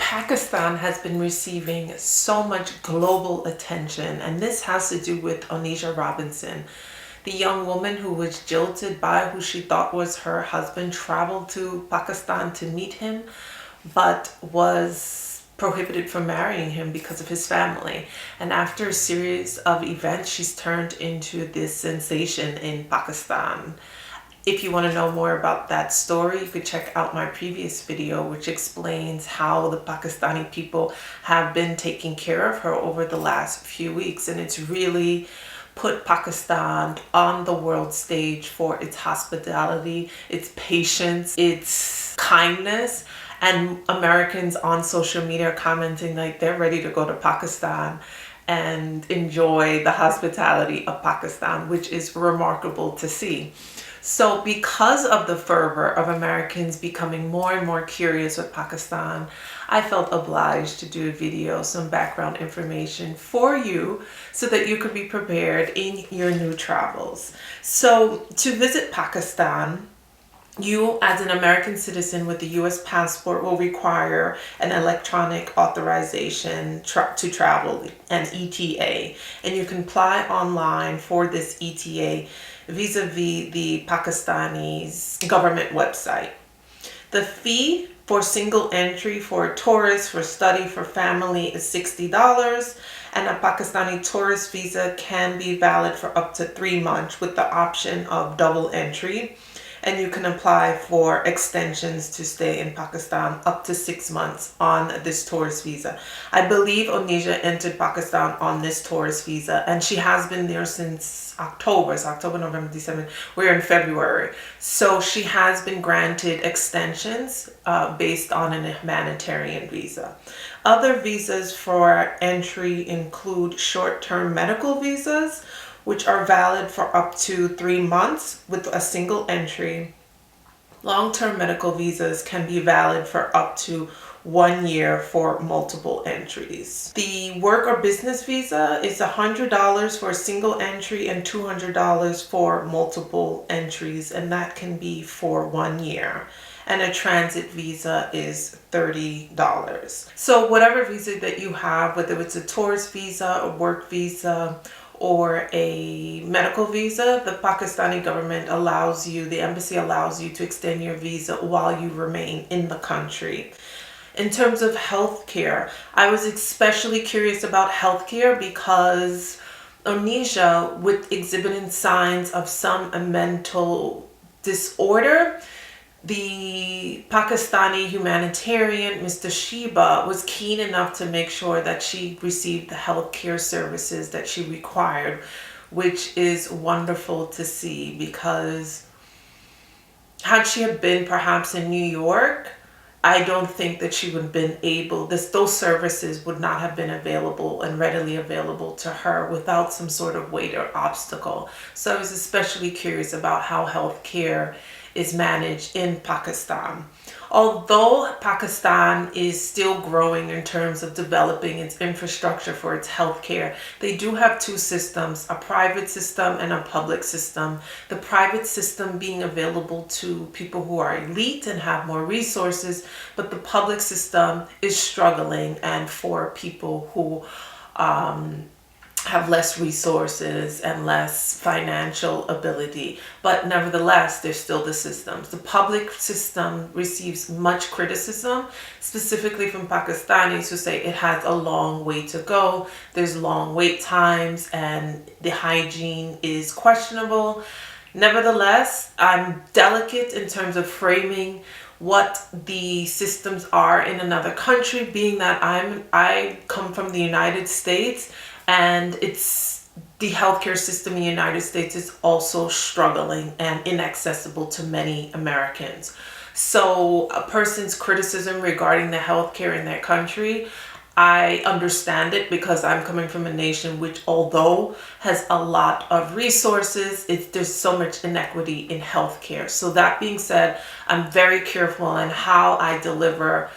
Pakistan has been receiving so much global attention, and this has to do with Onisha Robinson. The young woman who was jilted by who she thought was her husband traveled to Pakistan to meet him, but was prohibited from marrying him because of his family. And after a series of events, she's turned into this sensation in Pakistan. If you want to know more about that story, you could check out my previous video, which explains how the Pakistani people have been taking care of her over the last few weeks. And it's really put Pakistan on the world stage for its hospitality, its patience, its kindness. And Americans on social media are commenting like they're ready to go to Pakistan and enjoy the hospitality of Pakistan, which is remarkable to see. So because of the fervor of Americans becoming more and more curious with Pakistan, I felt obliged to do a video, some background information for you so that you could be prepared in your new travels. So to visit Pakistan, you as an American citizen with a U.S. passport will require an electronic authorization to travel, an ETA, and you can apply online for this ETA vis-a-vis the Pakistani's government website. The fee for single entry for tourists, for study, for family is $60, and a Pakistani tourist visa can be valid for up to 3 months with the option of double entry. And you can apply for extensions to stay in Pakistan up to 6 months on this tourist visa. I believe Onisha entered Pakistan on this tourist visa, and she has been there since October. It's October, November, December. We're in February. So she has been granted extensions based on an humanitarian visa. Other visas for entry include short-term medical visas, which are valid for up to 3 months with a single entry. Long-term medical visas can be valid for up to 1 year for multiple entries. The work or business visa is $100 for a single entry and $200 for multiple entries, and that can be for 1 year. And a transit visa is $30. So whatever visa that you have, whether it's a tourist visa, a work visa, or a medical visa, the Pakistani government allows you, the embassy allows you to extend your visa while you remain in the country. In terms of healthcare, I was especially curious about healthcare because Onisha, with exhibiting signs of some mental disorder, the Pakistani humanitarian, Mr. Sheba, was keen enough to make sure that she received the healthcare services that she required, which is wonderful to see, because had she have been perhaps in New York, I don't think that she would have been able, those services would not have been available and readily available to her without some sort of weight or obstacle. So I was especially curious about how healthcare is managed in Pakistan. Although Pakistan is still growing in terms of developing its infrastructure for its healthcare, they do have two systems, a private system and a public system. The private system being available to people who are elite and have more resources, but the public system is struggling and for people who have less resources and less financial ability. But nevertheless, there's still the systems. The public system receives much criticism, specifically from Pakistanis who say it has a long way to go. There's long wait times and the hygiene is questionable. Nevertheless, I'm delicate in terms of framing what the systems are in another country, being that I come from the United States, and it's the healthcare system in the United States is also struggling and inaccessible to many Americans. So a person's criticism regarding the healthcare in their country, I understand it because I'm coming from a nation which, although has a lot of resources, there's so much inequity in healthcare. So that being said, I'm very careful in how I deliver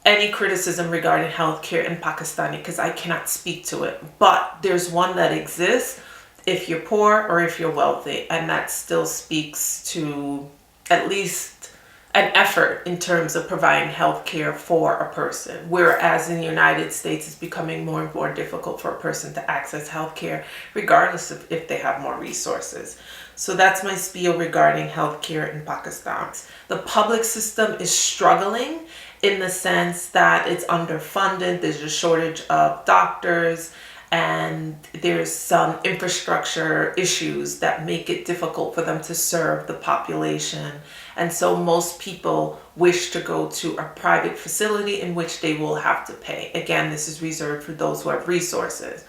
any criticism regarding healthcare in Pakistani because I cannot speak to it. But there's one that exists if you're poor or if you're wealthy, and that still speaks to at least an effort in terms of providing health care for a person, whereas in the United States it's becoming more and more difficult for a person to access health care regardless of if they have more resources. So that's my spiel regarding healthcare in Pakistan. The public system is struggling in the sense that it's underfunded. There's a shortage of doctors, and there's some infrastructure issues that make it difficult for them to serve the population. And so most people wish to go to a private facility in which they will have to pay. Again, this is reserved for those who have resources.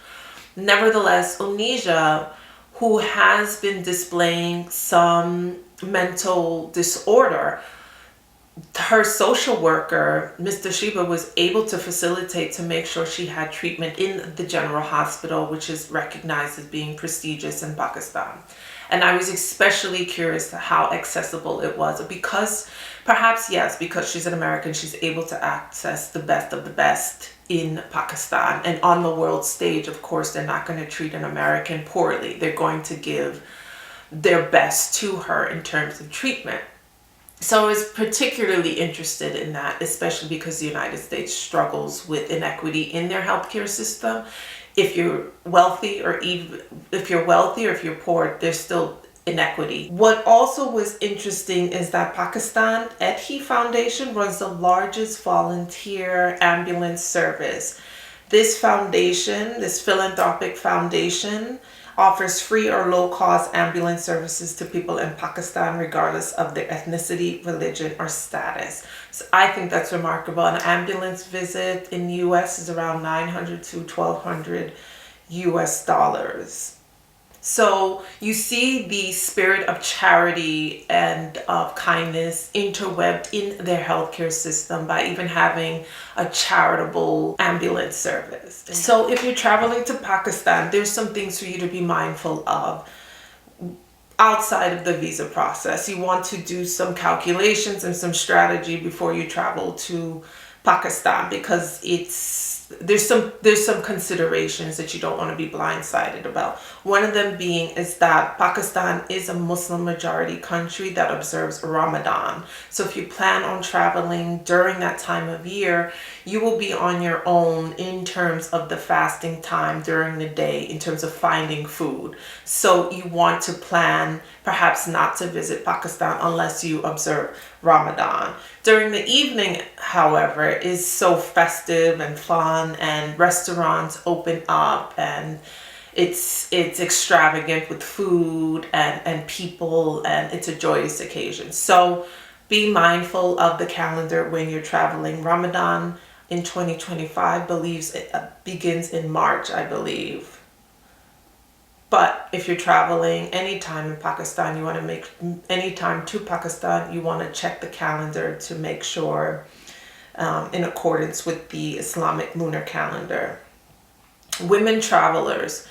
Nevertheless, Onisha, who has been displaying some mental disorder, her social worker, Mr. Shiba, was able to facilitate to make sure she had treatment in the general hospital, which is recognized as being prestigious in Pakistan. And I was especially curious to how accessible it was, because perhaps, yes, because she's an American, she's able to access the best of the best in Pakistan. And on the world stage, of course, they're not going to treat an American poorly. They're going to give their best to her in terms of treatment. So I was particularly interested in that, especially because the United States struggles with inequity in their healthcare system. If you're wealthy, or even if you're wealthy or if you're poor, there's still inequity. What also was interesting is that Pakistan Ethi Foundation runs the largest volunteer ambulance service. This foundation, this philanthropic foundation, offers free or low-cost ambulance services to people in Pakistan regardless of their ethnicity, religion, or status. So I think that's remarkable. An ambulance visit in the US is around $900 to $1,200 US. So you see the spirit of charity and of kindness interwebbed in their healthcare system by even having a charitable ambulance service. So if you're traveling to Pakistan, there's some things for you to be mindful of outside of the visa process. You want to do some calculations and some strategy before you travel to Pakistan, because there's some considerations that you don't want to be blindsided about. One of them being is that Pakistan is a Muslim majority country that observes Ramadan. So if you plan on traveling during that time of year, you will be on your own in terms of the fasting time during the day, in terms of finding food. So you want to plan perhaps not to visit Pakistan unless you observe Ramadan. During the evening, however, is so festive and fun, and restaurants open up, and it's extravagant with food and people, and it's a joyous occasion. So be mindful of the calendar when you're traveling. Ramadan in 2025 believes it begins in March, I believe. But if you're traveling anytime in Pakistan, you want to make anytime to Pakistan, you want to check the calendar to make sure in accordance with the Islamic lunar calendar. Women travelers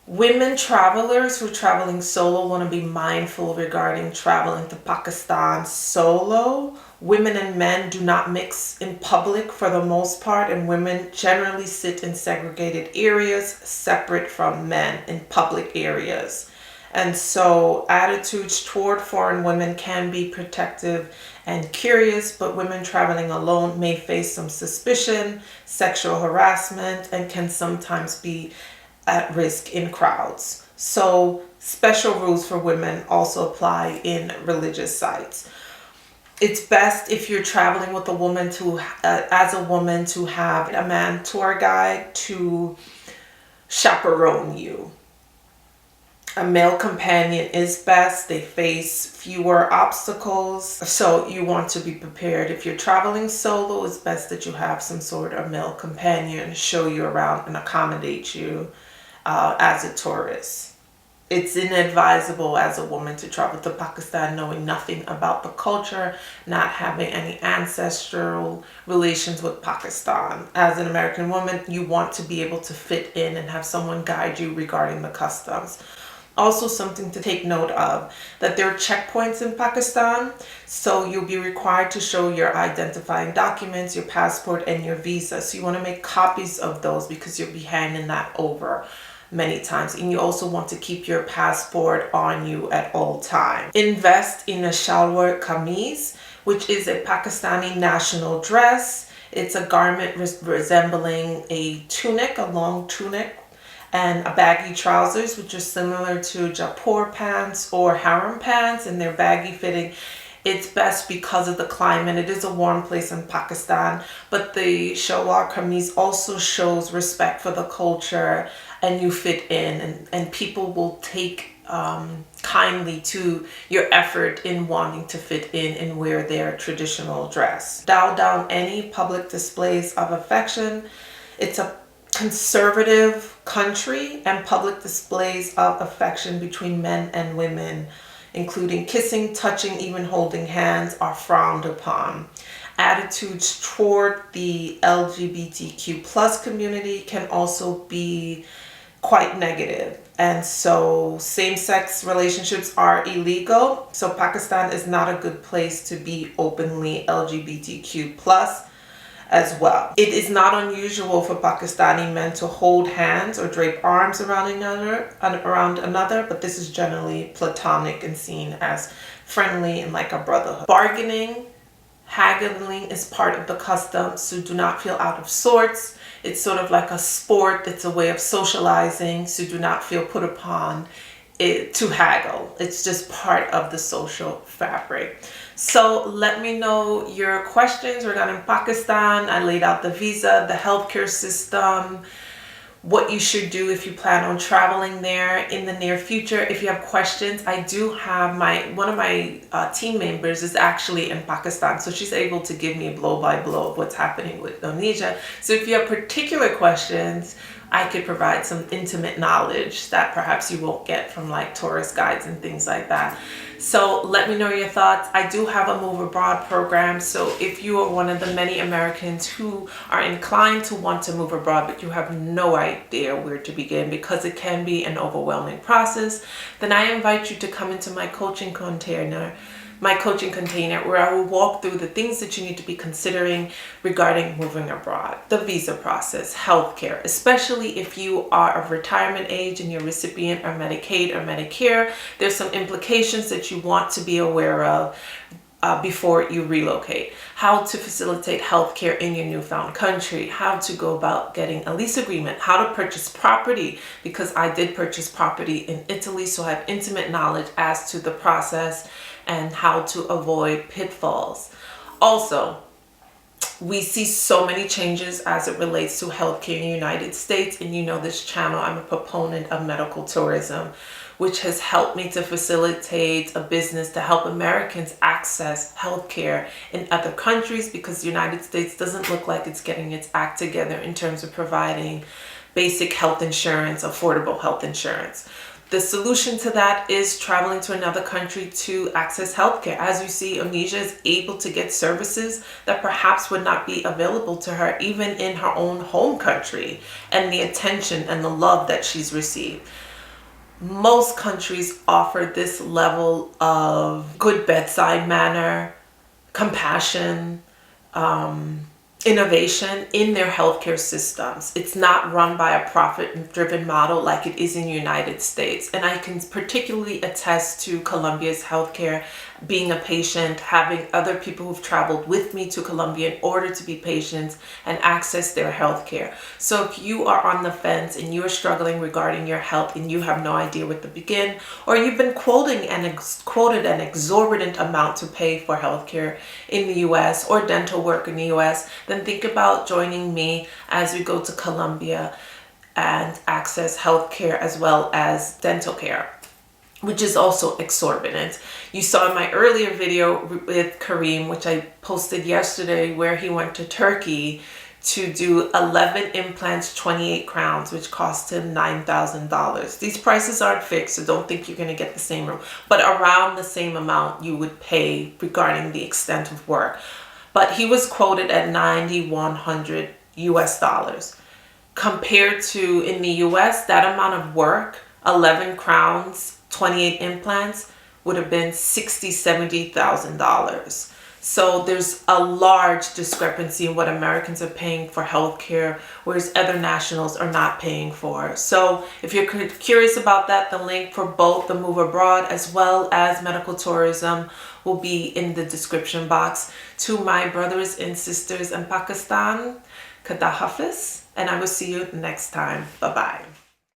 who are traveling solo want to be mindful regarding traveling to Pakistan solo. Women and men do not mix in public for the most part, and women generally sit in segregated areas separate from men in public areas. And so attitudes toward foreign women can be protective and curious, but women traveling alone may face some suspicion, sexual harassment, and can sometimes be at risk in crowds. So special rules for women also apply in religious sites. It's best if you're traveling with a woman to have a man tour guide to chaperone you. A male companion is best. They face fewer obstacles, so you want to be prepared. If you're traveling solo, it's best that you have some sort of male companion show you around and accommodate you as a tourist. It's inadvisable as a woman to travel to Pakistan knowing nothing about the culture, not having any ancestral relations with Pakistan. As an American woman, you want to be able to fit in and have someone guide you regarding the customs. Also, something to take note of, that there are checkpoints in Pakistan, so you'll be required to show your identifying documents, your passport, and your visa. So you want to make copies of those because you'll be handing that over. many times, and you also want to keep your passport on you at all times. Invest in a shalwar kameez, which is a Pakistani national dress. It's a garment resembling a tunic, a long tunic, and a baggy trousers, which are similar to Jaipur pants or harem pants, and they're baggy fitting. It's best because of the climate. It is a warm place in Pakistan, but the shalwar kameez also shows respect for the culture, and you fit in, and people will take kindly to your effort in wanting to fit in and wear their traditional dress. Dial down any public displays of affection. It's a conservative country, and public displays of affection between men and women, including kissing, touching, even holding hands, are frowned upon. Attitudes toward the LGBTQ plus community can also be quite negative. And so same-sex relationships are illegal. So Pakistan is not a good place to be openly LGBTQ plus as well. It is not unusual for Pakistani men to hold hands or drape arms around another, but this is generally platonic and seen as friendly and like a brotherhood. Bargaining, haggling is part of the custom, so do not feel out of sorts. It's sort of like a sport. It's a way of socializing, so do not feel put upon it to haggle. It's just part of the social fabric. So let me know your questions regarding Pakistan. I laid out the visa, the healthcare system, what you should do if you plan on traveling there in the near future. If you have questions, I do have one of my team members is actually in Pakistan, so she's able to give me a blow-by-blow of what's happening with Indonesia. So if you have particular questions, I could provide some intimate knowledge that perhaps you won't get from like tourist guides and things like that. So let me know your thoughts. I do have a Move Abroad program. So if you are one of the many Americans who are inclined to want to move abroad, but you have no idea where to begin because it can be an overwhelming process, then I invite you to come into my coaching container where I will walk through the things that you need to be considering regarding moving abroad, the visa process, healthcare, especially if you are of retirement age and you're a recipient of Medicaid or Medicare. There's some implications that you want to be aware of before you relocate. How to facilitate healthcare in your newfound country, how to go about getting a lease agreement, how to purchase property, because I did purchase property in Italy, so I have intimate knowledge as to the process and how to avoid pitfalls. Also, we see so many changes as it relates to healthcare in the United States, and you know this channel, I'm a proponent of medical tourism, which has helped me to facilitate a business to help Americans access healthcare in other countries, because the United States doesn't look like it's getting its act together in terms of providing basic health insurance, affordable health insurance. The solution to that is traveling to another country to access healthcare. As you see, Onisha is able to get services that perhaps would not be available to her even in her own home country, and the attention and the love that she's received. Most countries offer this level of good bedside manner, compassion, innovation in their healthcare systems. It's not run by a profit-driven model like it is in the United States. And I can particularly attest to Colombia's healthcare, being a patient, having other people who've traveled with me to Colombia in order to be patients and access their healthcare. So if you are on the fence and you are struggling regarding your health and you have no idea where to begin, or you've been quoted an exorbitant amount to pay for healthcare in the US or dental work in the US, then think about joining me as we go to Colombia and access healthcare as well as dental care, which is also exorbitant. You saw in my earlier video with Kareem, which I posted yesterday, where he went to Turkey to do 11 implants, 28 crowns, which cost him $9,000. These prices aren't fixed, so don't think you're going to get the same room, but around the same amount you would pay regarding the extent of work. But he was quoted at $9,100 US. Compared to in the US, that amount of work, 11 crowns, 28 implants, would have been $60,000, $70,000. So there's a large discrepancy in what Americans are paying for healthcare, whereas other nationals are not paying for. So if you're curious about that, the link for both the Move Abroad as well as medical tourism will be in the description box. To my brothers and sisters in Pakistan, Khada Hafiz, and I will see you next time. Bye-bye.